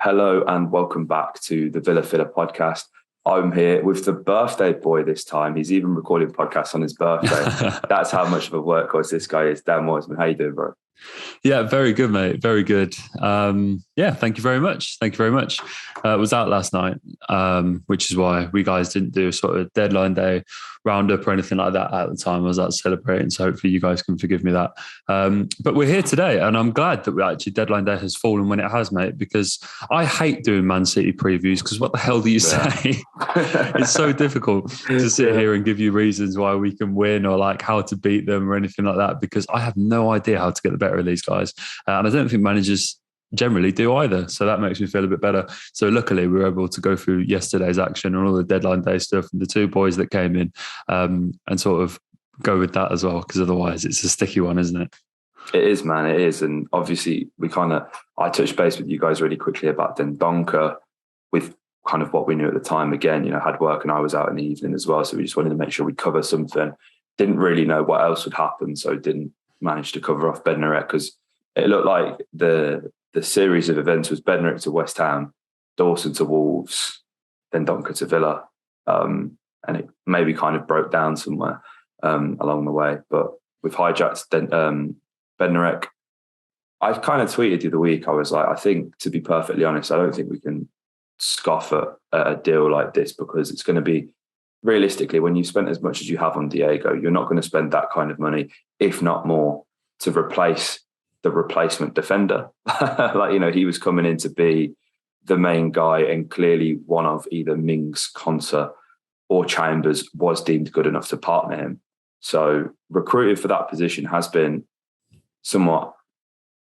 Hello and welcome back to the Villa Filler podcast. I'm here with the birthday boy this time. He's even recording podcasts on his birthday. That's how much of a workhorse this guy is. Dan Wiseman, how you doing, bro? Yeah, very good, mate. Very good. Thank you very much. Was out last night, which is why we guys didn't do a sort of deadline day roundup or anything like that at the time. I was out celebrating, so hopefully you guys can forgive me that. But we're here today, and I'm glad that we actually deadline day has fallen when it has, mate, because I hate doing Man City previews because what the hell do you say? It's so difficult to sit here and give you reasons why we can win or like how to beat them or anything like that, because I have no idea how to get the better of these guys. And I don't think managers generally do either. So that makes me feel a bit better. So luckily we were able to go through yesterday's action and all the deadline day stuff and the two boys that came in and sort of go with that as well, because otherwise it's a sticky one, isn't it? It is, man. It is. And obviously I touched base with you guys really quickly about Dendonckere with kind of what we knew at the time. Again, had work and I was out in the evening as well. So we just wanted to make sure we cover something. Didn't really know what else would happen. So didn't manage to cover off Bednarek because it looked like the series of events was Bednarek to West Ham, Dawson to Wolves, then Dendonckere to Villa. And it maybe kind of broke down somewhere along the way. But with hijacked Bednarek, I kind of tweeted the other week, I was like, I think, to be perfectly honest, I don't think we can scoff at a deal like this because it's going to be, realistically, when you've spent as much as you have on Diego, you're not going to spend that kind of money, if not more, to replace the replacement defender. He was coming in to be the main guy, and clearly one of either Mings, Konsa or Chambers was deemed good enough to partner him. So recruiting for that position has been somewhat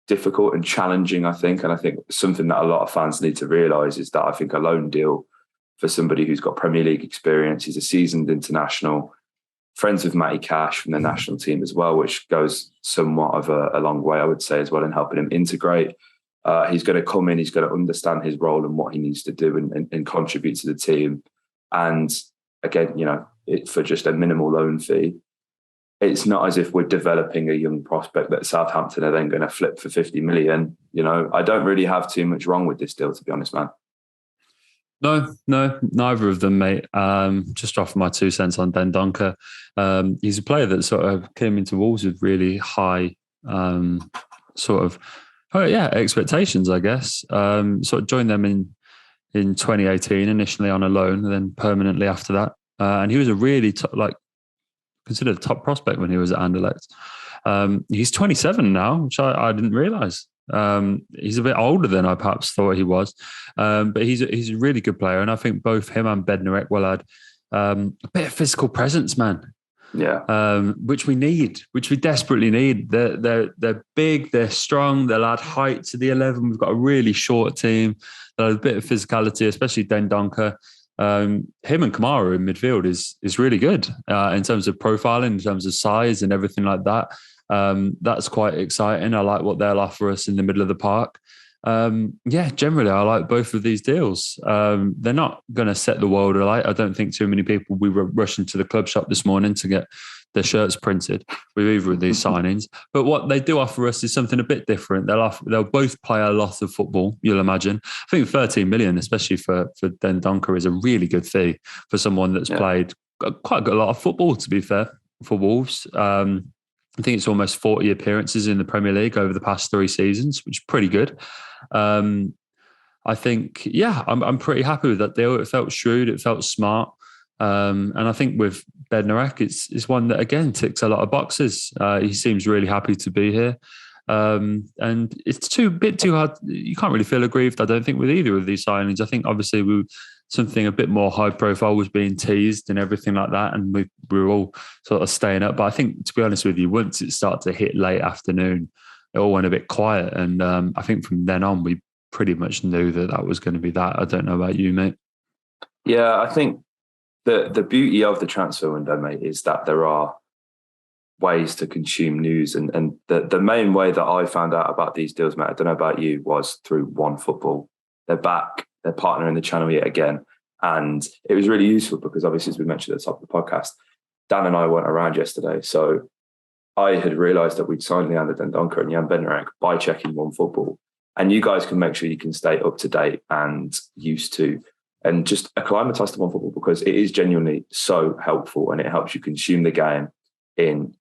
difficult and challenging, I think. And I think something that a lot of fans need to realise is that I think a loan deal for somebody who's got Premier League experience, he's a seasoned international, friends with Matty Cash from the national team as well, which goes somewhat of a long way, I would say, as well, in helping him integrate. He's going to come in, he's going to understand his role and what he needs to do and contribute to the team. And again, for just a minimal loan fee, it's not as if we're developing a young prospect that Southampton are then going to flip for 50 million. I don't really have too much wrong with this deal, to be honest, man. No, neither of them, mate. Just off my 2 cents on Dendonckere. He's a player that sort of came into Wolves with really high expectations, I guess. Sort of joined them in 2018, initially on a loan and then permanently after that. And he was a really considered a top prospect when he was at Anderlecht. He's 27 now, which I didn't realise. He's a bit older than I perhaps thought he was, but he's a really good player, and I think both him and Bednarek will add a bit of physical presence, man. Yeah, which we desperately need. They're big, they're strong, they'll add height to the 11. We've got a really short team. They'll have a bit of physicality, especially Dendonckere. Him and Kamara in midfield is really good in terms of profiling, in terms of size and everything like that. That's quite exciting. I like what they'll offer us in the middle of the park. Generally, I like both of these deals. They're not going to set the world alight. I don't think too many people. We were rushing to the club shop this morning to get their shirts printed with either of these signings. But what they do offer us is something a bit different. They'll both play a lot of football, you'll imagine. I think 13 million, especially for Dendonckere, is a really good fee for someone that's played quite a lot of football, to be fair, for Wolves. I think it's almost 40 appearances in the Premier League over the past 3 seasons, which is pretty good. I think, I'm pretty happy with that deal. It felt shrewd, it felt smart. And I think with Bednarek, it's one that, again, ticks a lot of boxes. He seems really happy to be here. And it's a bit too hard. You can't really feel aggrieved, I don't think, with either of these signings. I think, obviously, something a bit more high profile was being teased and everything like that, and we were all sort of staying up. But I think, to be honest with you, once it started to hit late afternoon, it all went a bit quiet. And I think from then on, we pretty much knew that was going to be that. I don't know about you, mate. Yeah, I think the beauty of the transfer window, mate, is that there are ways to consume news. And the main way that I found out about these deals, mate, I don't know about you, was through One Football. They're back. They're partnering the channel yet again. And it was really useful because, obviously, as we mentioned at the top of the podcast, Dan and I weren't around yesterday. So I had realised that we'd signed Leander Dendonckere and Jan Bednarek by checking One Football. And you guys can make sure you can stay up to date and used to and just acclimatise to OneFootball, because it is genuinely so helpful and it helps you consume the game in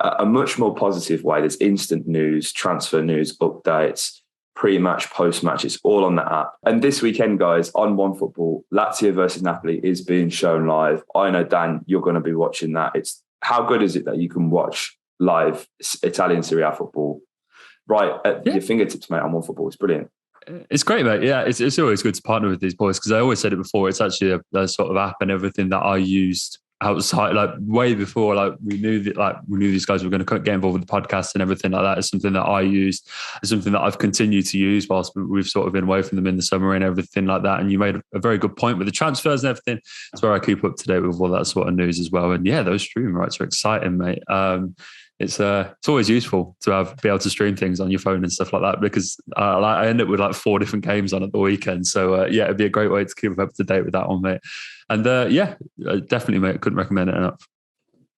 a much more positive way. There's instant news, transfer news, updates, pre-match, post-match. It's all on the app. And this weekend, guys, on OneFootball, Lazio versus Napoli is being shown live. I know, Dan, you're going to be watching that. How good is it that you can watch live Italian Serie A football right at your fingertips, mate, on OneFootball? It's brilliant. It's great, mate. Yeah, it's always good to partner with these boys, because I always said it before. It's actually a sort of app and everything that I used outside, like way before, like we knew these guys were going to get involved with the podcast and everything like that. It's something that I used. It's something that I've continued to use whilst we've sort of been away from them in the summer and everything like that. And you made a very good point with the transfers and everything. It's where I keep up to date with all that sort of news as well. And yeah, those streaming rights are exciting, mate. It's always useful to be able to stream things on your phone and stuff like that, because I end up with like 4 different games on at the weekend. So yeah, it'd be a great way to keep up to date with that one, mate. And yeah, definitely, mate, couldn't recommend it enough.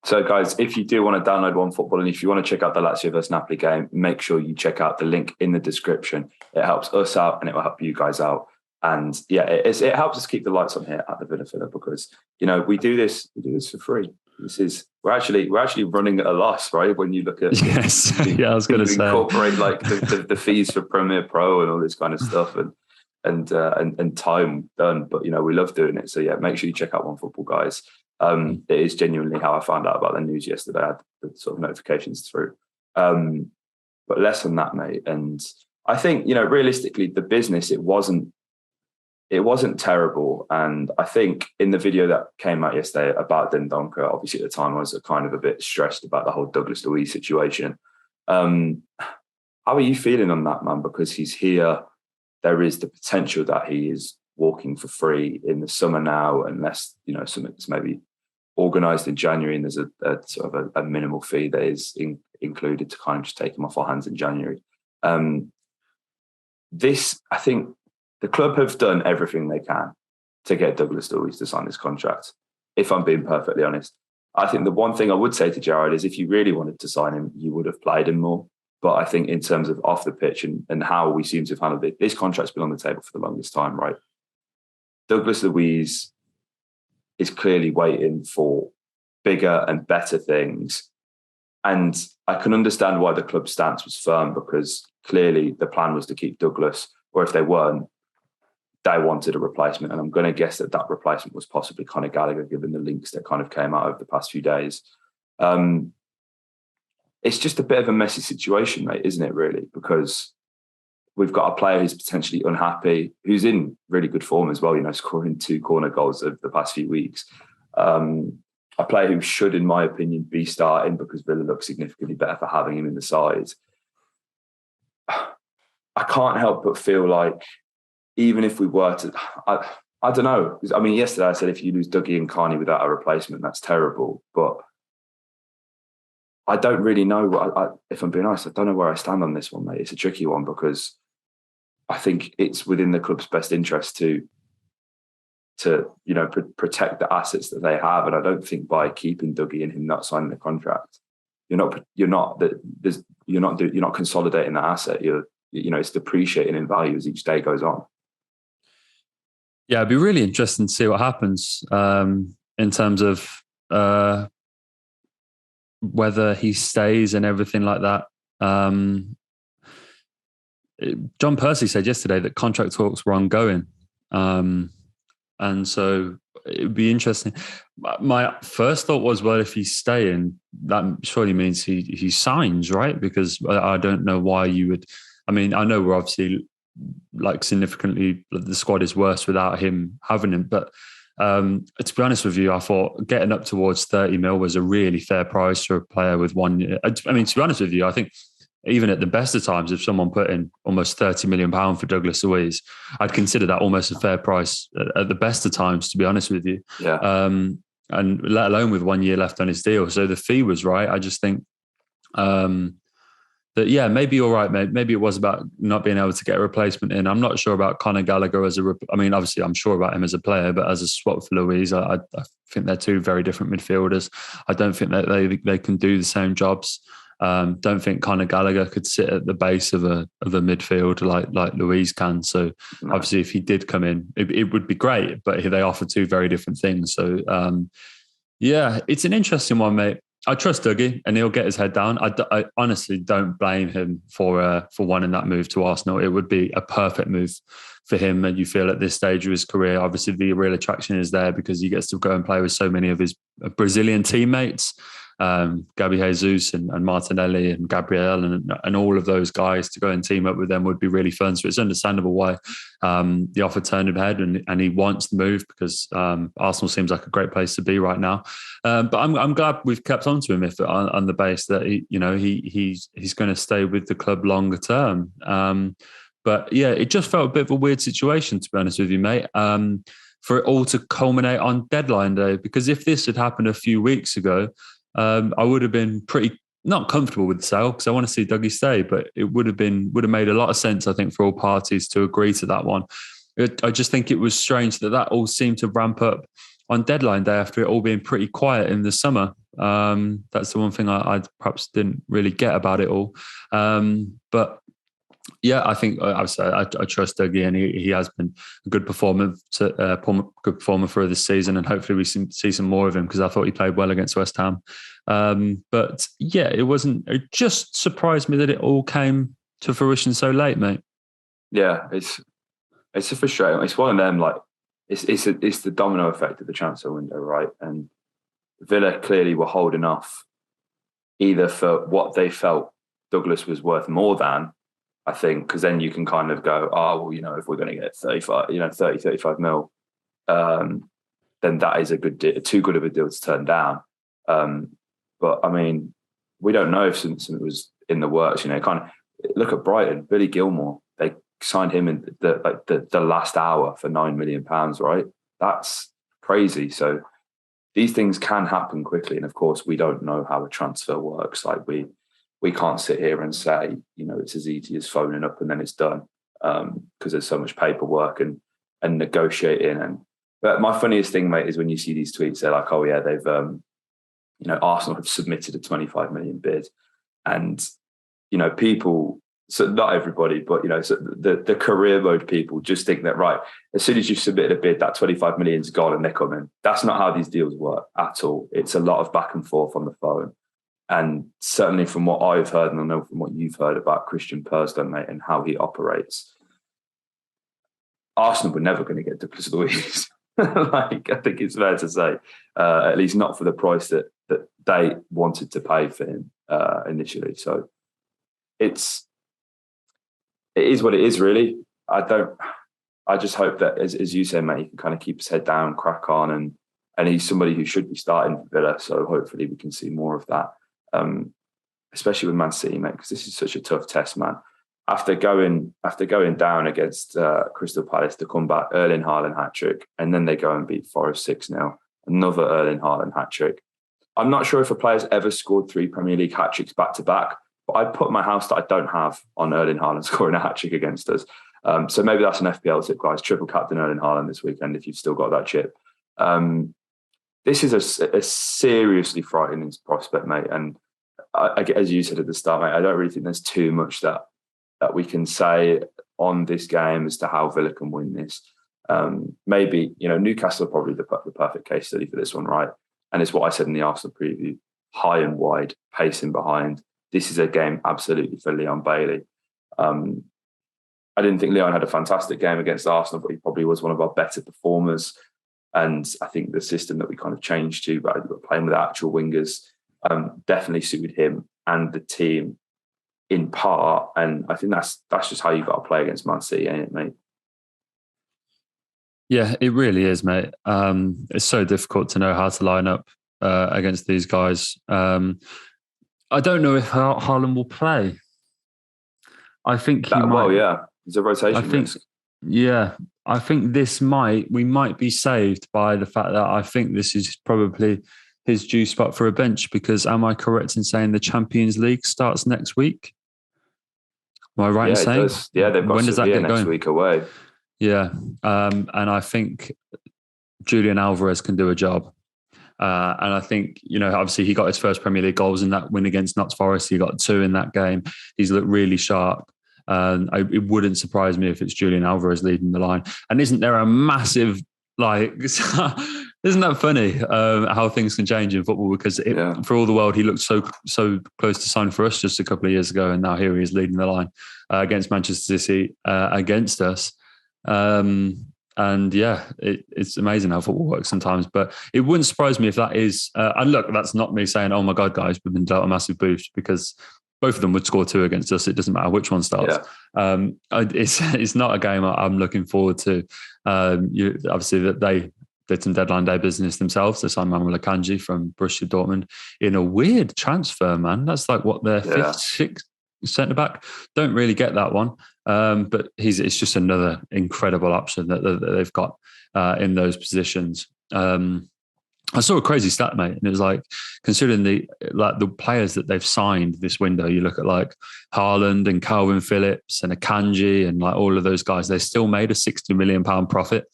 So guys, if you do want to download OneFootball and if you want to check out the Lazio versus Napoli game, make sure you check out the link in the description. It helps us out and it will help you guys out. And yeah, it helps us keep the lights on here at the Villa, because, you know, we do this for free. We're actually running at a loss, right? When you look at I was going to say incorporate like the fees for Premiere Pro and all this kind of stuff and time done. But you know, we love doing it. So yeah, make sure you check out OneFootball, guys. It is genuinely how I found out about the news yesterday. I had the sort of notifications through. But less on that, mate. And I think, you know, realistically, the business, it wasn't terrible. And I think in the video that came out yesterday about Dendonckere, obviously at the time I was kind of a bit stressed about the whole Douglas Luiz situation. How are you feeling on that, man? Because he's here. There is the potential that he is walking for free in the summer now, unless, you know, something's maybe organised in January and there's a sort of a minimal fee that is included to kind of just take him off our hands in January. I think the club have done everything they can to get Douglas Luiz to sign this contract, if I'm being perfectly honest. I think the one thing I would say to Jared is if you really wanted to sign him, you would have played him more. But I think in terms of off the pitch and how we seem to have handled it, this contract's been on the table for the longest time, right? Douglas Luiz is clearly waiting for bigger and better things. And I can understand why the club's stance was firm, because clearly the plan was to keep Douglas, or if they weren't, they wanted a replacement. And I'm going to guess that replacement was possibly Conor Gallagher, given the links that kind of came out over the past few days. It's just a bit of a messy situation, mate, isn't it, really? Because we've got a player who's potentially unhappy, who's in really good form as well, you know, scoring 2 corner goals over the past few weeks. A player who should, in my opinion, be starting, because Villa looks significantly better for having him in the side. I can't help but feel like, even if we were to, I don't know. I mean, yesterday I said if you lose Dougie and Carney without a replacement, that's terrible. But I don't really know. If I'm being honest, I don't know where I stand on this one, mate. It's a tricky one, because I think it's within the club's best interest to you know, protect the assets that they have. And I don't think by keeping Dougie and him not signing the contract, you're not consolidating the asset. You know, it's depreciating in value as each day goes on. Yeah, it'd be really interesting to see what happens in terms of whether he stays and everything like that. John Percy said yesterday that contract talks were ongoing. And so it would be interesting. My first thought was, well, if he's staying, that surely means he signs, right? Because I don't know why you would. I mean, I know we're obviously like significantly, the squad is worse without him having him. But to be honest with you, I thought getting up towards 30 mil was a really fair price for a player with 1 year. I mean, to be honest with you, I think even at the best of times, if someone put in almost £30 million for Douglas Luiz, I'd consider that almost a fair price at the best of times, to be honest with you. Yeah. And let alone with 1 year left on his deal. So the fee was right. I just think that, yeah, maybe you're right, mate. Maybe it was about not being able to get a replacement in. I'm not sure about Conor Gallagher I mean, obviously I'm sure about him as a player, but as a swap for Luiz, I think they're 2 very different midfielders. I don't think that they can do the same jobs. Don't think Conor Gallagher could sit at the base of a midfield like Louise can. So obviously, if he did come in, it would be great. But they offer two very different things. So yeah, it's an interesting one, mate. I trust Dougie, and he'll get his head down. I honestly don't blame him for wanting that move to Arsenal. It would be a perfect move for him, and you feel at this stage of his career, obviously the real attraction is there because he gets to go and play with so many of his Brazilian teammates, Gabi Jesus and Martinelli and Gabriel and all of those guys. To go and team up with them would be really fun. So it's understandable why the offer turned him head, and he wants the move because Arsenal seems like a great place to be right now. But I'm glad we've kept on to him on the base that he's going to stay with the club longer term. But yeah, it just felt a bit of a weird situation, to be honest with you, mate. For it all to culminate on deadline day, because if this had happened a few weeks ago, I would have been pretty not comfortable with the sale because I want to see Dougie stay, but it would have made a lot of sense, I think, for all parties to agree to that one. I just think it was strange that all seemed to ramp up on deadline day after it all being pretty quiet in the summer. That's the one thing I perhaps didn't really get about it all. But yeah, I think I trust Dougie, and he has been a good performer for this season, and hopefully we see some more of him because I thought he played well against West Ham. But yeah, it just surprised me that it all came to fruition so late, mate. Yeah, it's a frustrating. It's one of them, like it's the domino effect of the transfer window, right? And Villa clearly were holding off either for what they felt Douglas was worth more than, I think, because then you can kind of go, oh, well, if we're going to get 35 mil, then that is too good of a deal to turn down. But I mean, we don't know if something was in the works. Kind of look at Brighton, Billy Gilmore. They signed him in the last hour for £9 million, right? That's crazy. So these things can happen quickly, and of course, we don't know how a transfer works. Like we can't sit here and say, it's as easy as phoning up and then it's done, because there's so much paperwork and negotiating. But my funniest thing, mate, is when you see these tweets, they're like, oh yeah, they've, Arsenal have submitted a 25 million bid, and people. So not everybody, but so the career mode people just think that, right, as soon as you've submitted a bid, that 25 million is gone and they're coming. That's not how these deals work at all. It's a lot of back and forth on the phone. And certainly from what I've heard, and I know from what you've heard about Christian Persson, mate, and how he operates, Arsenal were never going to get Douglas Luiz. I think it's fair to say, at least not for the price that they wanted to pay for him initially. So it is what it is, really. I just hope that, as you say, mate, he can kind of keep his head down, crack on, and he's somebody who should be starting for Villa. So hopefully we can see more of that. Especially with Man City, mate, because this is such a tough test, man. After going down against Crystal Palace, to come back, Erling Haaland hat-trick, and then they go and beat Forest 6-0, another Erling Haaland hat-trick. I'm not sure if a player's ever scored 3 Premier League hat-tricks back-to-back, but I'd put my house that I don't have on Erling Haaland scoring a hat-trick against us. So maybe that's an FPL tip, guys. Triple captain Erling Haaland this weekend if you've still got that chip. This is a seriously frightening prospect, mate. And as you said at the start, mate, I don't really think there's too much that we can say on this game as to how Villa can win this. Maybe, Newcastle are probably the perfect case study for this one, right? And it's what I said in the Arsenal preview: high and wide, pacing behind. This is a game absolutely for Leon Bailey. I didn't think Leon had a fantastic game against Arsenal, but he probably was one of our better performers. And I think the system that we kind of changed to, by playing with actual wingers, definitely suited him and the team in part. And I think that's just how you've got to play against Man City, ain't it, mate? Yeah, it really is, mate. It's so difficult to know how to line up against these guys. I don't know if Haaland will play. I think he might. Well, yeah, there's a rotation risk. Yeah, I think we might be saved by the fact that I think this is probably his due spot for a bench, because am I correct in saying the Champions League starts next week? Am I right in saying? It does. Yeah, they've got when does that get next going? Week away. Yeah, and I think Julian Alvarez can do a job. And I think, obviously he got his first Premier League goals in that win against Notts Forest. He got 2 in that game. He's looked really sharp. It wouldn't surprise me if it's Julian Alvarez leading the line. And isn't there a massive, isn't that funny how things can change in football? Because for all the world, he looked so close to sign for us just a couple of years ago. And now here he is leading the line against Manchester City, against us. It's amazing how football works sometimes. But it wouldn't surprise me if that is... and look, that's not me saying, oh my God, guys, we've been dealt a massive boost, because both of them would score 2 against us. It doesn't matter which one starts. Yeah. It's not a game I'm looking forward to. Obviously, that they did some deadline day business themselves. They signed Manuel Akanji from Borussia Dortmund in a weird transfer, man. That's like what their 5th, 6th centre back. Don't really get that one. But it's just another incredible option that they've got in those positions. I saw a crazy stat, mate, and it was like, considering the players that they've signed this window, you look at like Haaland and Calvin Phillips and Akanji and like all of those guys, they still made a £60 million profit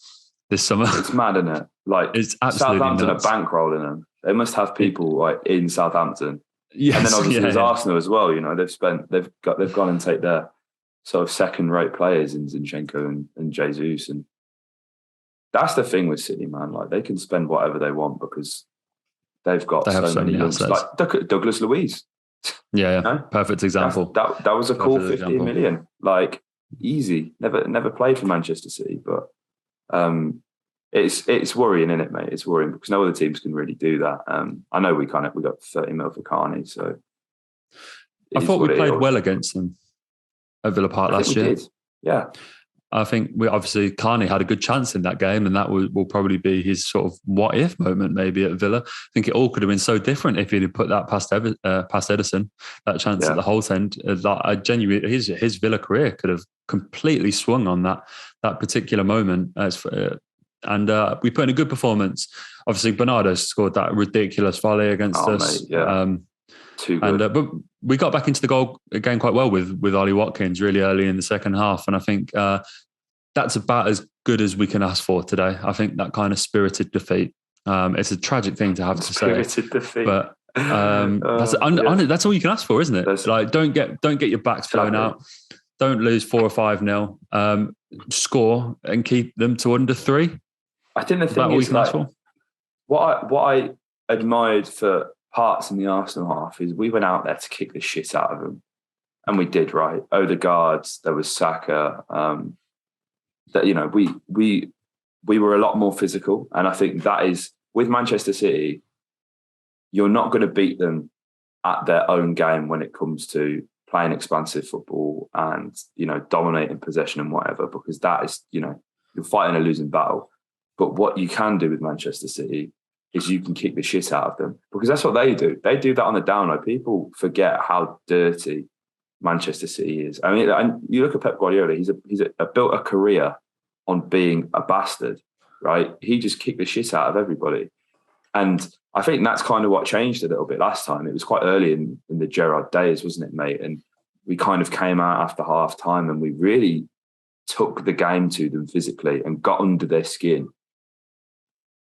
this summer. It's mad, isn't it? Like, it's absolutely Southampton nuts. Are bankrolling them. They must have people like in Southampton. Yes, and then obviously there's Arsenal as well. They've gone and take their sort of second-rate players in Zinchenko and Jesus, and that's the thing with City, man. Like, they can spend whatever they want because they've got so many youngsters. Like, look at Douglas Luiz. Yeah. Perfect example. That was a cool 15 million. Like, easy. Never played for Manchester City, but it's worrying, isn't it, mate? It's worrying because no other teams can really do that. I know we got 30 mil for Carney, so I thought we played well against them at Villa Park last year. Did. Yeah. I think obviously Carney had a good chance in that game, and that will probably be his sort of what if moment maybe at Villa. I think it all could have been so different if he'd have put that past Edison, that chance at the Holte end. His Villa career could have completely swung on that particular moment. And we put in a good performance. Obviously, Bernardo scored that ridiculous volley against us. Mate, yeah. Too good. But we got back into the goal again quite well with Ollie Watkins really early in the second half. And I think that's about as good as we can ask for today. I think that kind of spirited defeat. It's a tragic thing to have to say. Spirited defeat. But that's all you can ask for, isn't it? Like, don't get your backs blown out. Don't lose 4 or 5-0. Score and keep them to under 3. I think the thing is, like, what I admired for parts in the Arsenal half is we went out there to kick the shit out of them, and we did, right? Odegaard, there was Saka. We were a lot more physical, and I think that is with Manchester City. You're not going to beat them at their own game when it comes to playing expansive football and dominating possession and whatever, because that is you're fighting a losing battle. But what you can do with Manchester City is you can kick the shit out of them, because that's what they do. They do that on the down low. People forget how dirty Manchester City is. I mean, and you look at Pep Guardiola, he's built a career on being a bastard, right? He just kicked the shit out of everybody. And I think that's kind of what changed a little bit last time. It was quite early in the Gerrard days, wasn't it, mate? And we kind of came out after half time and we really took the game to them physically and got under their skin.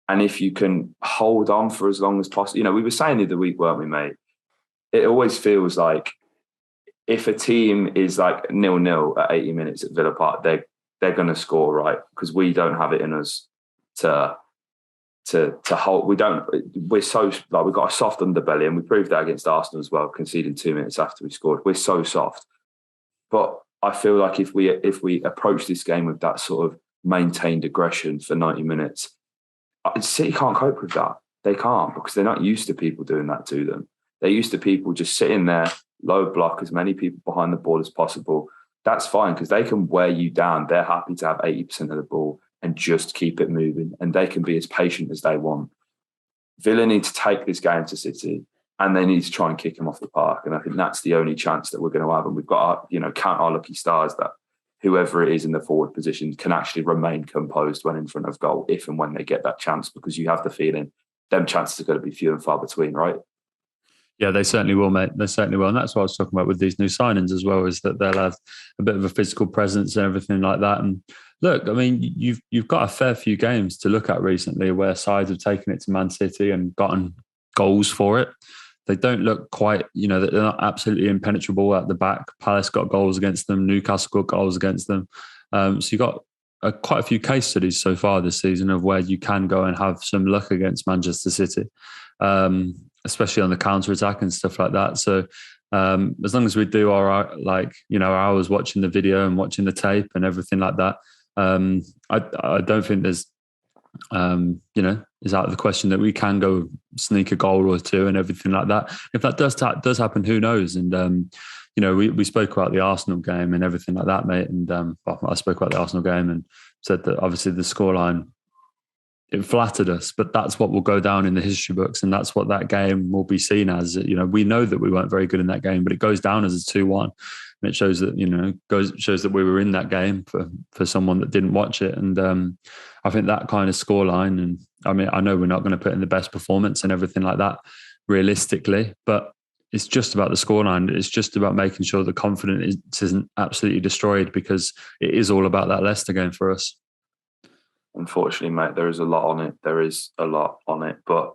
And if you can hold on for as long as possible, we were saying the other week, weren't we, mate? It always feels like if a team is like 0-0 at 80 minutes at Villa Park, they're going to score, right? Because we don't have it in us to hold. We're so, like, we've got a soft underbelly, and we proved that against Arsenal as well, conceding 2 minutes after we scored. We're so soft. But I feel like if we approach this game with that sort of maintained aggression for 90 minutes, City can't cope with that. They can't, because they're not used to people doing that to them. They're used to people just sitting there, low block, as many people behind the ball as possible. That's fine, because they can wear you down. They're happy to have 80% of the ball and just keep it moving, and they can be as patient as they want. Villa need to take this game to City, and they need to try and kick them off the park. And I think that's the only chance that we're going to have. And we've got to, count our lucky stars that whoever it is in the forward position can actually remain composed when in front of goal, if and when they get that chance, because you have the feeling them chances are going to be few and far between, right? Yeah, they certainly will, mate. They certainly will. And that's what I was talking about with these new signings as well, is that they'll have a bit of a physical presence and everything like that. And look, I mean, you've got a fair few games to look at recently where sides have taken it to Man City and gotten goals for it. They don't look quite, they're not absolutely impenetrable at the back. Palace got goals against them. Newcastle got goals against them. So you've got quite a few case studies so far this season of where you can go and have some luck against Manchester City. Especially on the counter attack and stuff like that. So as long as we do our hours watching the video and watching the tape and everything like that, I don't think there's is out of the question that we can go sneak a goal or two and everything like that. If that does happen, who knows? And we spoke about the Arsenal game and everything like that, mate. And I spoke about the Arsenal game and said that obviously the scoreline, it flattered us, but that's what will go down in the history books, and that's what that game will be seen as. We know that we weren't very good in that game, but it goes down as a 2-1, and it shows that shows that we were in that game for someone that didn't watch it. And I think that kind of scoreline, and I mean, I know we're not going to put in the best performance and everything like that realistically, but it's just about the scoreline. It's just about making sure the confidence isn't absolutely destroyed, because it is all about that Leicester game for us. Unfortunately, mate, there is a lot on it. There is a lot on it, but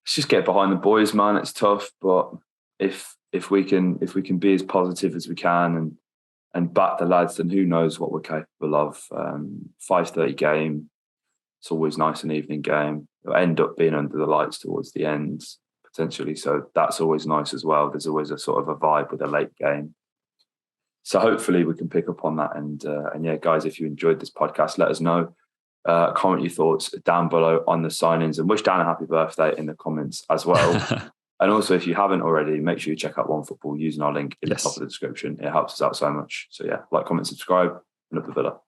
let's just get behind the boys, man. It's tough, but if we can be as positive as we can and back the lads, then who knows what we're capable of. 5:30 game. It's always nice, an evening game. It'll end up being under the lights towards the end potentially, so that's always nice as well. There's always a sort of a vibe with a late game. So hopefully we can pick up on that. And yeah, guys, if you enjoyed this podcast, let us know. Comment your thoughts down below on the signings, and wish Dan a happy birthday in the comments as well. And also, if you haven't already, make sure you check out One Football using our link in the top of the description. It helps us out so much. So yeah, like, comment, subscribe, and up the Villa.